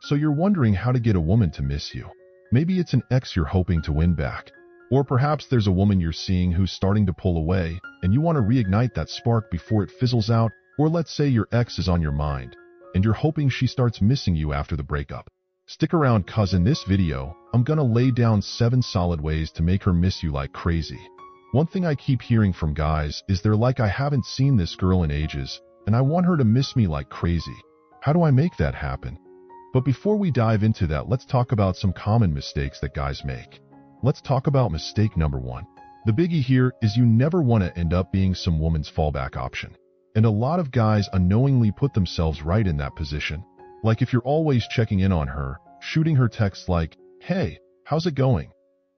So you're wondering how to get a woman to miss you. Maybe it's an ex you're hoping to win back. Or perhaps there's a woman you're seeing who's starting to pull away, and you want to reignite that spark before it fizzles out. Or let's say your ex is on your mind, and you're hoping she starts missing you after the breakup. Stick around, cause in this video, I'm gonna lay down 7 solid ways to make her miss you like crazy. One thing I keep hearing from guys is they're like, I haven't seen this girl in ages, and I want her to miss me like crazy. How do I make that happen? But before we dive into that, let's talk about some common mistakes that guys make. Let's talk about mistake number 1. The biggie here is you never want to end up being some woman's fallback option. And a lot of guys unknowingly put themselves right in that position. Like if you're always checking in on her, shooting her texts like, hey, how's it going?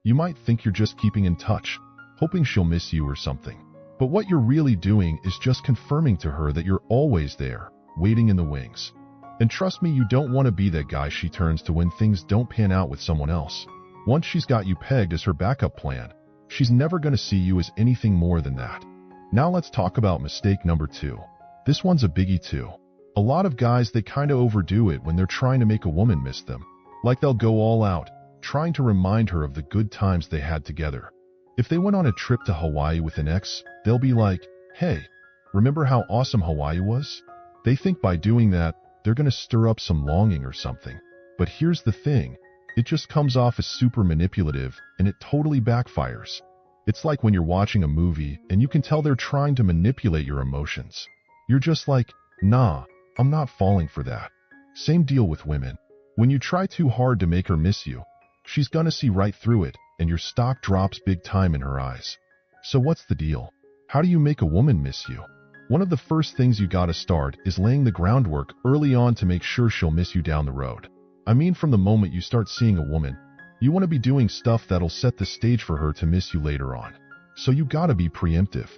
You might think you're just keeping in touch, hoping she'll miss you or something. But what you're really doing is just confirming to her that you're always there, waiting in the wings. And trust me, you don't want to be that guy she turns to when things don't pan out with someone else. Once she's got you pegged as her backup plan, she's never going to see you as anything more than that. Now let's talk about mistake number 2. This one's a biggie too. A lot of guys, they kinda overdo it when they're trying to make a woman miss them. Like they'll go all out, trying to remind her of the good times they had together. If they went on a trip to Hawaii with an ex, they'll be like, hey, remember how awesome Hawaii was? They think by doing that, they're gonna stir up some longing or something. But here's the thing. It just comes off as super manipulative, and it totally backfires. It's like when you're watching a movie, and you can tell they're trying to manipulate your emotions. You're just like, nah, I'm not falling for that. Same deal with women. When you try too hard to make her miss you, she's gonna see right through it, and your stock drops big time in her eyes. So what's the deal? How do you make a woman miss you? One of the first things you gotta start is laying the groundwork early on to make sure she'll miss you down the road. I mean, from the moment you start seeing a woman, you want to be doing stuff that'll set the stage for her to miss you later on. So you gotta be preemptive.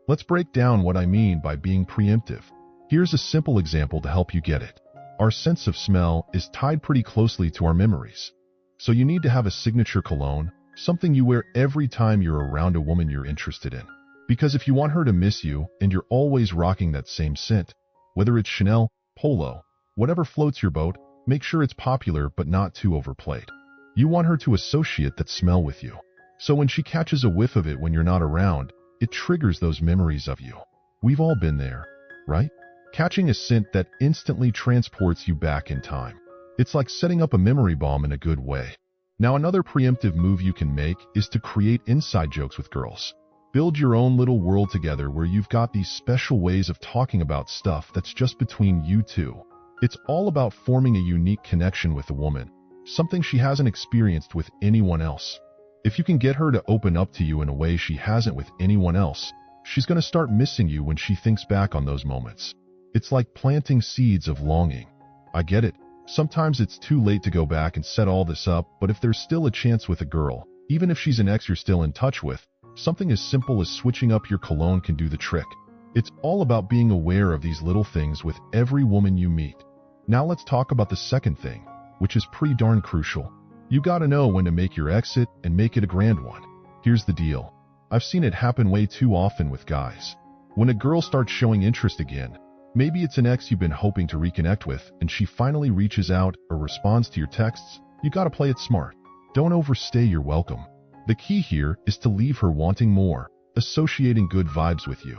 Let's break down what I mean by being preemptive. Here's a simple example to help you get it. Our sense of smell is tied pretty closely to our memories. So you need to have a signature cologne, something you wear every time you're around a woman you're interested in. Because if you want her to miss you and you're always rocking that same scent, whether it's Chanel, Polo, whatever floats your boat, make sure it's popular but not too overplayed. You want her to associate that smell with you. So when she catches a whiff of it when you're not around, it triggers those memories of you. We've all been there, right? Catching a scent that instantly transports you back in time. It's like setting up a memory bomb in a good way. Now another preemptive move you can make is to create inside jokes with girls. Build your own little world together where you've got these special ways of talking about stuff that's just between you two. It's all about forming a unique connection with a woman, something she hasn't experienced with anyone else. If you can get her to open up to you in a way she hasn't with anyone else, she's going to start missing you when she thinks back on those moments. It's like planting seeds of longing. I get it. Sometimes it's too late to go back and set all this up, but if there's still a chance with a girl, even if she's an ex you're still in touch with, something as simple as switching up your cologne can do the trick. It's all about being aware of these little things with every woman you meet. Now let's talk about the second thing, which is pretty darn crucial. You gotta know when to make your exit and make it a grand one. Here's the deal. I've seen it happen way too often with guys. When a girl starts showing interest again, maybe it's an ex you've been hoping to reconnect with, and she finally reaches out or responds to your texts, you gotta play it smart. Don't overstay your welcome. The key here is to leave her wanting more, associating good vibes with you.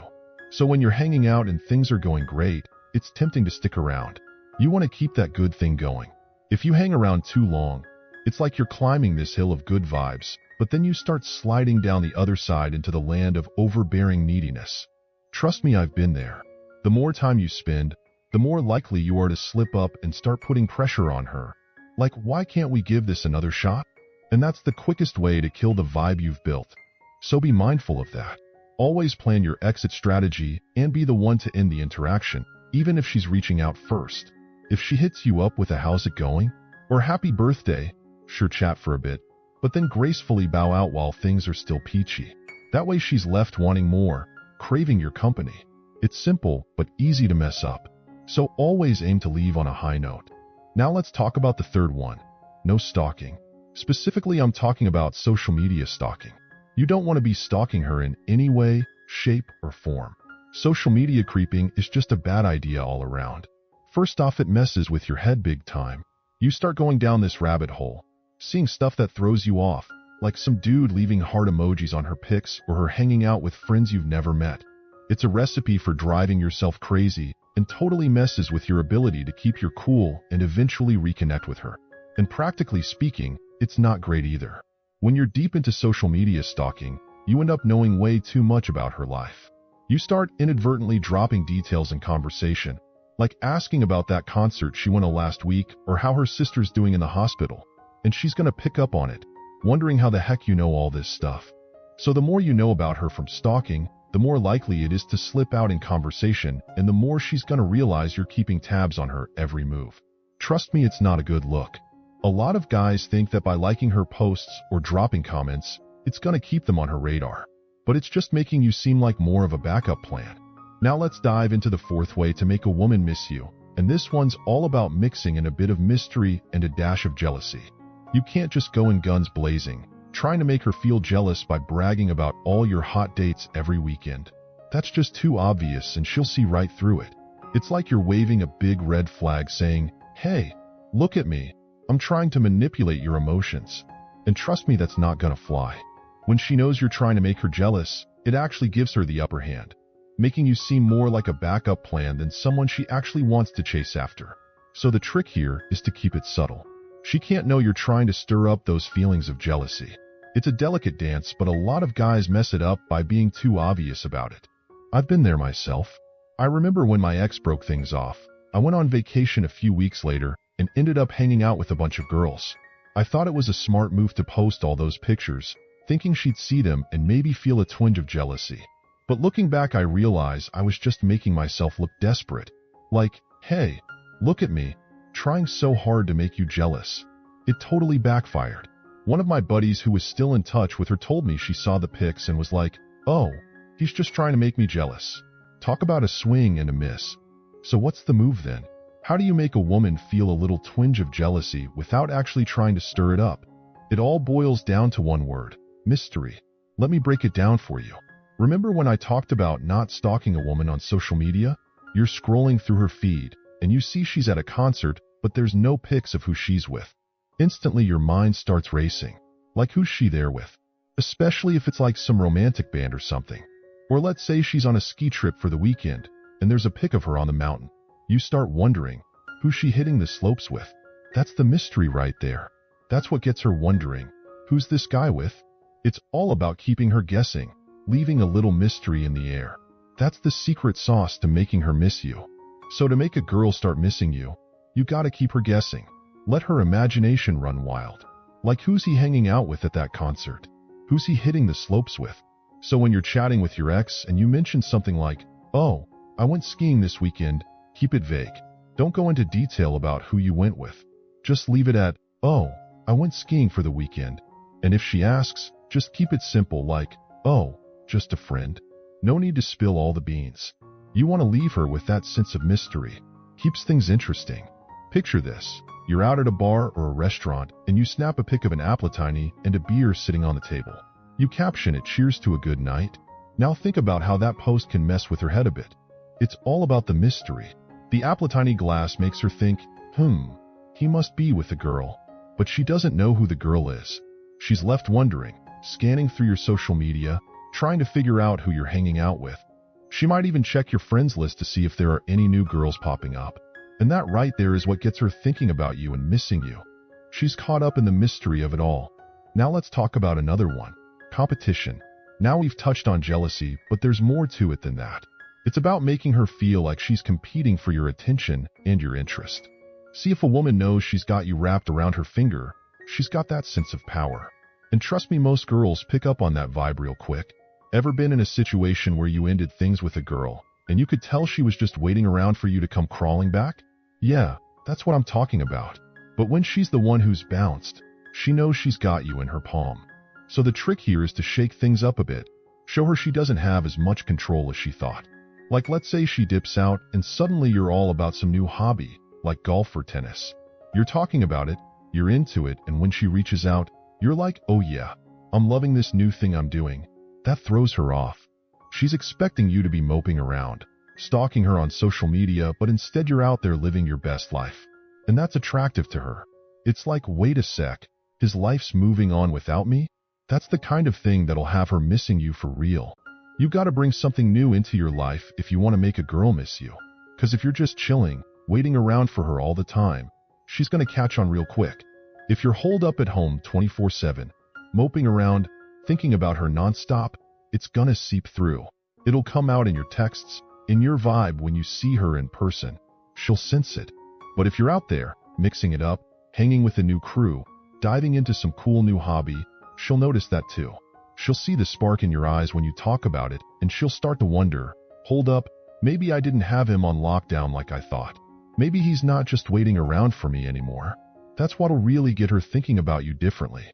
So when you're hanging out and things are going great, it's tempting to stick around. You want to keep that good thing going. If you hang around too long, it's like you're climbing this hill of good vibes, but then you start sliding down the other side into the land of overbearing neediness. Trust me, I've been there. The more time you spend, the more likely you are to slip up and start putting pressure on her. Like, why can't we give this another shot? And that's the quickest way to kill the vibe you've built. So be mindful of that. Always plan your exit strategy and be the one to end the interaction, even if she's reaching out first. If she hits you up with a how's it going? Or happy birthday, sure, chat for a bit, but then gracefully bow out while things are still peachy. That way she's left wanting more, craving your company. It's simple, but easy to mess up. So always aim to leave on a high note. Now let's talk about the third one. No stalking. Specifically, I'm talking about social media stalking. You don't want to be stalking her in any way, shape, or form. Social media creeping is just a bad idea all around. First off, it messes with your head big time. You start going down this rabbit hole, seeing stuff that throws you off, like some dude leaving heart emojis on her pics or her hanging out with friends you've never met. It's a recipe for driving yourself crazy and totally messes with your ability to keep your cool and eventually reconnect with her. And practically speaking, it's not great either. When you're deep into social media stalking, you end up knowing way too much about her life. You start inadvertently dropping details in conversation, like asking about that concert she went to last week or how her sister's doing in the hospital, and she's gonna pick up on it, wondering how the heck you know all this stuff. So the more you know about her from stalking, the more likely it is to slip out in conversation, and the more she's gonna realize you're keeping tabs on her every move. Trust me, it's not a good look. A lot of guys think that by liking her posts or dropping comments, it's gonna keep them on her radar. But it's just making you seem like more of a backup plan. Now let's dive into the fourth way to make a woman miss you, and this one's all about mixing in a bit of mystery and a dash of jealousy. You can't just go in guns blazing, trying to make her feel jealous by bragging about all your hot dates every weekend. That's just too obvious and she'll see right through it. It's like you're waving a big red flag saying, "Hey, look at me. I'm trying to manipulate your emotions." And trust me, that's not gonna fly. When she knows you're trying to make her jealous, it actually gives her the upper hand, making you seem more like a backup plan than someone she actually wants to chase after. So the trick here is to keep it subtle. She can't know you're trying to stir up those feelings of jealousy. It's a delicate dance, but a lot of guys mess it up by being too obvious about it. I've been there myself. I remember when my ex broke things off. I went on vacation a few weeks later and ended up hanging out with a bunch of girls. I thought it was a smart move to post all those pictures, thinking she'd see them and maybe feel a twinge of jealousy. But looking back, I realized I was just making myself look desperate. Like, "Hey, look at me, trying so hard to make you jealous." It totally backfired. One of my buddies who was still in touch with her told me she saw the pics and was like, "Oh, he's just trying to make me jealous." Talk about a swing and a miss. So what's the move then? How do you make a woman feel a little twinge of jealousy without actually trying to stir it up? It all boils down to one word: mystery. Let me break it down for you. Remember when I talked about not stalking a woman on social media? You're scrolling through her feed, and you see she's at a concert, but there's no pics of who she's with. Instantly your mind starts racing. Like, who's she there with? Especially if it's like some romantic band or something. Or let's say she's on a ski trip for the weekend, and there's a pic of her on the mountain. You start wondering, who's she hitting the slopes with? That's the mystery right there. That's what gets her wondering, who's this guy with? It's all about keeping her guessing, leaving a little mystery in the air. That's the secret sauce to making her miss you. So to make a girl start missing you, you gotta keep her guessing. Let her imagination run wild. Like, who's he hanging out with at that concert? Who's he hitting the slopes with? So when you're chatting with your ex and you mention something like, "Oh, I went skiing this weekend," keep it vague. Don't go into detail about who you went with. Just leave it at, "Oh, I went skiing for the weekend." And if she asks, just keep it simple, like, "Oh, just a friend." No need to spill all the beans. You want to leave her with that sense of mystery. Keeps things interesting. Picture this. You're out at a bar or a restaurant, and you snap a pic of an appletini and a beer sitting on the table. You caption it, "Cheers to a good night." Now think about how that post can mess with her head a bit. It's all about the mystery. The appletini glass makes her think, he must be with the girl. But she doesn't know who the girl is. She's left wondering, scanning through your social media, trying to figure out who you're hanging out with. She might even check your friends list to see if there are any new girls popping up. And that right there is what gets her thinking about you and missing you. She's caught up in the mystery of it all. Now let's talk about another one: competition. Now we've touched on jealousy, but there's more to it than that. It's about making her feel like she's competing for your attention and your interest. See, if a woman knows she's got you wrapped around her finger, she's got that sense of power. And trust me, most girls pick up on that vibe real quick. Ever been in a situation where you ended things with a girl, and you could tell she was just waiting around for you to come crawling back? Yeah, that's what I'm talking about. But when she's the one who's bounced, she knows she's got you in her palm. So the trick here is to shake things up a bit. Show her she doesn't have as much control as she thought. Like, let's say she dips out and suddenly you're all about some new hobby, like golf or tennis. You're talking about it, you're into it, and when she reaches out, you're like, "Oh yeah, I'm loving this new thing I'm doing." That throws her off. She's expecting you to be moping around, stalking her on social media, but instead you're out there living your best life. And that's attractive to her. It's like, wait a sec, his life's moving on without me? That's the kind of thing that'll have her missing you for real. You gotta bring something new into your life if you want to make a girl miss you. 'Cause if you're just chilling, waiting around for her all the time, she's gonna catch on real quick. If you're holed up at home 24/7, moping around, thinking about her nonstop, it's gonna seep through. It'll come out in your texts, in your vibe when you see her in person. She'll sense it. But if you're out there, mixing it up, hanging with a new crew, diving into some cool new hobby, she'll notice that too. She'll see the spark in your eyes when you talk about it, and she'll start to wonder, hold up, maybe I didn't have him on lockdown like I thought. Maybe he's not just waiting around for me anymore. That's what'll really get her thinking about you differently.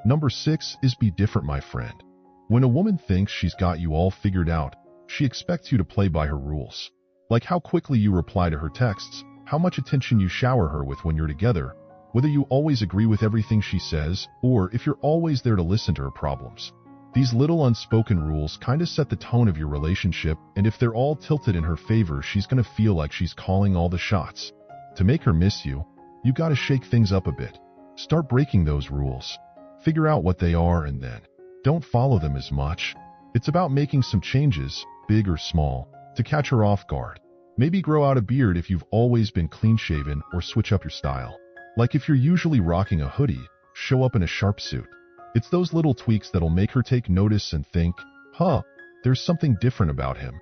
Number 6 is be different, my friend. When a woman thinks she's got you all figured out, she expects you to play by her rules. Like how quickly you reply to her texts, how much attention you shower her with when you're together, whether you always agree with everything she says, or if you're always there to listen to her problems. These little unspoken rules kinda set the tone of your relationship, and if they're all tilted in her favor, she's gonna feel like she's calling all the shots. To make her miss you, you gotta shake things up a bit. Start breaking those rules. Figure out what they are and then don't follow them as much. It's about making some changes, big or small, to catch her off guard. Maybe grow out a beard if you've always been clean-shaven, or switch up your style. Like if you're usually rocking a hoodie, show up in a sharp suit. It's those little tweaks that'll make her take notice and think, huh, there's something different about him.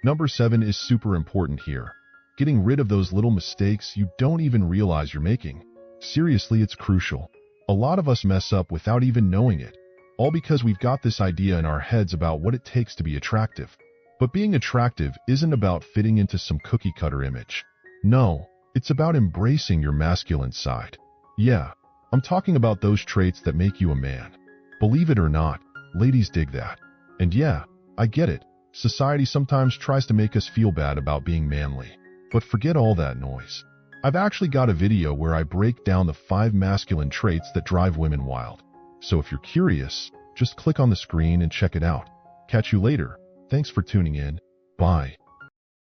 Number 7 is super important here. Getting rid of those little mistakes you don't even realize you're making. Seriously, it's crucial. A lot of us mess up without even knowing it, all because we've got this idea in our heads about what it takes to be attractive. But being attractive isn't about fitting into some cookie-cutter image. No, it's about embracing your masculine side. Yeah, I'm talking about those traits that make you a man. Believe it or not, ladies dig that. And yeah, I get it. Society sometimes tries to make us feel bad about being manly. But forget all that noise. I've actually got a video where I break down the 5 masculine traits that drive women wild. So if you're curious, just click on the screen and check it out. Catch you later. Thanks for tuning in. Bye.